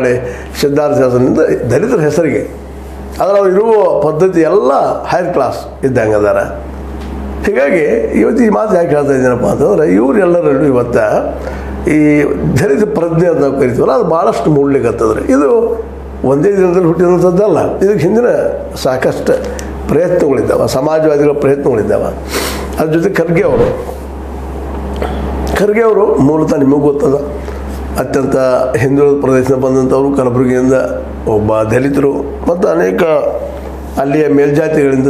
ಮಾಡಿ ಸಿದ್ಧಾರ್ಥ ಶಾಸನದಿಂದ ದಲಿತರ ಹೆಸರಿಗೆ ಆದರೆ ಅವ್ರು ಇರುವ ಪದ್ಧತಿ ಎಲ್ಲ ಹೈಯರ್ ಕ್ಲಾಸ್ ಇದ್ದಂಗೆ ಅದಾರ. ಹೀಗಾಗಿ ಇವತ್ತು ಈ ಮಾತು ಯಾಕೆ ಹೇಳ್ತಾ ಇದ್ದೀನಪ್ಪ ಅಂತಂದ್ರೆ ಇವರೆಲ್ಲರಲ್ಲೂ ಇವತ್ತು ಈ ದಲಿತ ಪ್ರಜ್ಞೆ ಅಂತ ನಾವು ಕರಿತೀವಲ್ಲ ಅದು ಭಾಳಷ್ಟು ಮೂಡಲಿಕ್ಕತ್ತದ್ರಿ. ಇದು ಒಂದೇ ದಿನದಲ್ಲಿ ಹುಟ್ಟಿದಂಥದ್ದಲ್ಲ, ಇದಕ್ಕೆ ಹಿಂದಿನ ಸಾಕಷ್ಟು ಪ್ರಯತ್ನಗಳಿದ್ದಾವೆ, ಸಮಾಜವಾದಿಗಳ ಪ್ರಯತ್ನಗಳಿದ್ದಾವೆ. ಅದ್ರ ಜೊತೆ ಖರ್ಗೆ ಅವರು ಮೂಲತಃ ನಿಮಗೆ ಗೊತ್ತದ ಅತ್ಯಂತ ಹಿಂದುಳಿದ ಪ್ರದೇಶದಿಂದ ಬಂದಂಥವರು, ಕಲಬುರಗಿಯಿಂದ ಒಬ್ಬ ದಲಿತರು ಮತ್ತು ಅನೇಕ ಅಲ್ಲಿಯ ಮೇಲ್ಜಾತಿಗಳಿಂದ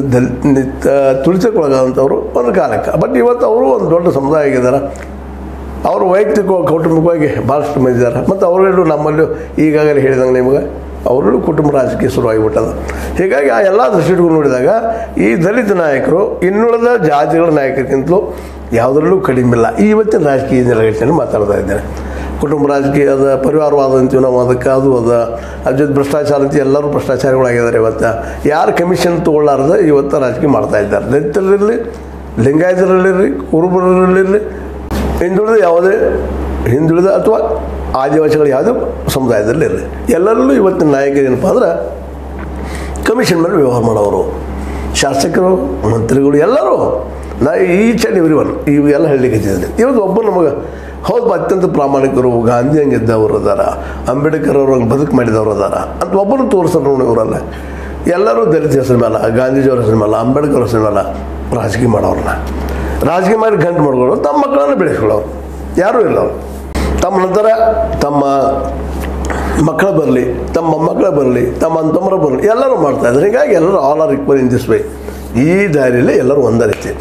ತುಳಿತಕ್ಕೊಳಗಾದಂಥವ್ರು ಒಂದು ಕಾಲಕ್ಕೆ. ಬಟ್ ಇವತ್ತು ಅವರು ಒಂದು ದೊಡ್ಡ ಸಮುದಾಯ ಆಗಿದ್ದಾರೆ. ಅವರು ವೈಯಕ್ತಿಕವಾಗಿ ಕೌಟುಂಬಿಕವಾಗಿ ಭಾಳಷ್ಟು ಮಂದಿದ್ದಾರೆ. ಮತ್ತು ಅವರೆಲ್ಲರೂ ನಮ್ಮಲ್ಲೂ ಈಗಾಗಲೇ ಹೇಳಿದಂಗೆ ನಿಮಗೆ ಅವರಲ್ಲೂ ಕುಟುಂಬ ರಾಜಕೀಯ ಶುರುವಾಗಿಬಿಟ್ಟದ. ಹೀಗಾಗಿ ಆ ಎಲ್ಲ ದೃಷ್ಟಿಗಳು ನೋಡಿದಾಗ ಈ ದಲಿತ ನಾಯಕರು ಇನ್ನುಳಿದ ಜಾತಿಗಳ ನಾಯಕರಿಗಿಂತಲೂ ಯಾವುದರಲ್ಲೂ ಕಡಿಮೆ ಇಲ್ಲ. ಇವತ್ತಿನ ರಾಜಕೀಯ ನೆಲೆಗಟ್ಟಿನಲ್ಲಿ ಮಾತಾಡ್ತಾ ಇದ್ದೇನೆ. ಕುಟುಂಬ ರಾಜಕೀಯದ ಪರಿವಾರವಾದ ಅಂತೀವಿ ನಾವು, ಅದಕ್ಕೆ ಅದು ಅದ. ಅದ್ರ ಜೊತೆ ಭ್ರಷ್ಟಾಚಾರ ಅಂತ ಎಲ್ಲರೂ ಭ್ರಷ್ಟಾಚಾರಿಗಳಾಗಿದ್ದಾರೆ. ಇವತ್ತು ಯಾರು ಕಮಿಷನ್ ತೊಗೊಳ್ಳಾರ್ದೆ ಇವತ್ತು ರಾಜಕೀಯ ಮಾಡ್ತಾ ಇದ್ದಾರೆ. ದಲಿತರಲ್ಲಿರಲಿ, ಲಿಂಗಾಯತರಲ್ಲಿರಲಿ, ಕುರುಬರಲ್ಲಿರಲಿ, ಹಿಂದುಳಿದ ಅಥವಾ ಆದಿವಾಸಿಗಳು ಯಾವುದೇ ಸಮುದಾಯದಲ್ಲಿ ಇರಲಿ, ಎಲ್ಲರಲ್ಲೂ ಇವತ್ತಿನ ನಾಯಕರು ಏನಪ್ಪ ಅಂದ್ರೆ ಕಮಿಷನ್ ಮೇಲೆ ವ್ಯವಹಾರ ಮಾಡೋರು, ಶಾಸಕರು, ಮಂತ್ರಿಗಳು ಎಲ್ಲರೂ. ಈಚ್ ಆ್ಯಂಡ್ ಎವ್ರಿ ಒನ್ ಇವೆಲ್ಲ ಹೇಳಲಿಕ್ಕೆ ಇವತ್ತು ಒಬ್ಬ ನಮಗೆ ಹೌದು ಅತ್ಯಂತ ಪ್ರಾಮಾಣಿಕರು, ಗಾಂಧಿ ಹಂಗಿದ್ದವರು ಅದಾರ, ಅಂಬೇಡ್ಕರ್ ಅವರು ಹಂಗೆ ಬದುಕು ಮಾಡಿದವರು ಅದಾರ ಅಂತ ಒಬ್ಬರು ತೋರಿಸೋರು ನೋಡಿ. ಇವರಲ್ಲ ಎಲ್ಲರೂ ದಲಿತ ಹೆಸರು ಮೇಲೆ, ಗಾಂಧೀಜಿಯವ್ರ ಹೆಸರು ಮೇಲೆ, ಅಂಬೇಡ್ಕರ್ ಹೆಸರು ಮೇಲೆ ರಾಜಕೀಯ ಮಾಡೋರನ್ನ ರಾಜಕೀಯ ಮಾಡಿ ಗಂಟು ಮಾಡ್ಕೊಳ್ಳೋರು, ತಮ್ಮ ಮಕ್ಕಳನ್ನು ಬೆಳೆಸ್ಕೊಳ್ಳೋರು ಯಾರೂ ಇಲ್ಲ. ಅವರು ತಮ್ಮ ನಂತರ ತಮ್ಮ ಮಕ್ಕಳ ಬರಲಿ, ತಮ್ಮ ಮೊಮ್ಮಕ್ಕಳ ಬರಲಿ, ತಮ್ಮ ಅಂತಮ್ಮರ ಬರಲಿ, ಎಲ್ಲರೂ ಮಾಡ್ತಾಯಿದ್ದಾರೆ. ಹೀಗಾಗಿ ಎಲ್ಲರೂ all are equal in this way. ಈ ದಾರಿಯಲ್ಲಿ ಎಲ್ಲರೂ ಒಂದೇ ರೀತಿ.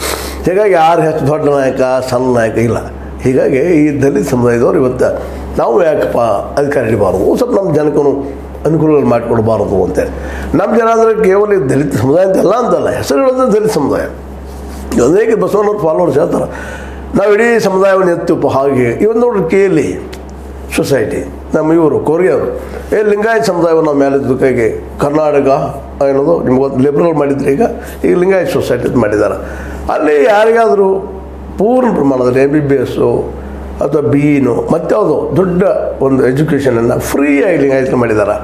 ಹೀಗಾಗಿ ಯಾರು ಹೆಚ್ಚು ದೊಡ್ಡ ನಾಯಕ ಸಣ್ಣ ನಾಯಕ ಇಲ್ಲ. ಹೀಗಾಗಿ ಈ ದಲಿತ ಸಮುದಾಯದವ್ರು ಇವತ್ತು ನಾವು ಯಾಕಪ್ಪ ಅಧಿಕಾರ ಹಿಡಿಬಾರ್ದು, ಸ್ವಲ್ಪ ನಮ್ಮ ಜನಕ್ಕೂ ಅನುಕೂಲಗಳು ಮಾಡಿಕೊಡ್ಬಾರ್ದು ಅಂತೇಳಿ. ನಮ್ಮ ಜನ ಅಂದರೆ ಕೇವಲ ದಲಿತ ಸಮುದಾಯ ಅಂತೆಲ್ಲ ಅಂತಲ್ಲ, ಹೆಸರು ಹೇಳೋದು ದಲಿತ ಸಮುದಾಯ. ಅನೇಕ ಬಸವಣ್ಣವ್ರ ಫಾಲೋವರ್ಸ್ ಹೇಳ್ತಾರೆ ನಾವು ಇಡೀ ಸಮುದಾಯವನ್ನು ಎತ್ತುಪ್ಪ. ಹಾಗೆ ಇವತ್ತು ನೋಡ್ರಿ KLE ಸೊಸೈಟಿ ನಮ್ಮ ಇವರು ಕೊರಿಯವರು ಲಿಂಗಾಯತ ಸಮುದಾಯವನ್ನು ನಾವು ಮೇಲೆ ಕೈಗೆ ಕರ್ನಾಟಕ ಏನೋದು ನಿಮ್ಗೆ ಲಿಬ್ರಲ್ ಮಾಡಿದ್ರೆ ಈಗ ಲಿಂಗಾಯತ ಸೊಸೈಟಿ ಮಾಡಿದ್ದಾರೆ. ಅಲ್ಲಿ ಯಾರಿಗಾದರೂ ಪೂರ್ಣ ಪ್ರಮಾಣದಲ್ಲಿ MBBS ಅಥವಾ BE ಮತ್ತಾವುದೋ ದೊಡ್ಡ ಒಂದು ಎಜುಕೇಷನನ್ನು ಫ್ರೀಯಾಗಿ ಲಿಂಗಾಯತರು ಮಾಡಿದ್ದಾರೆ.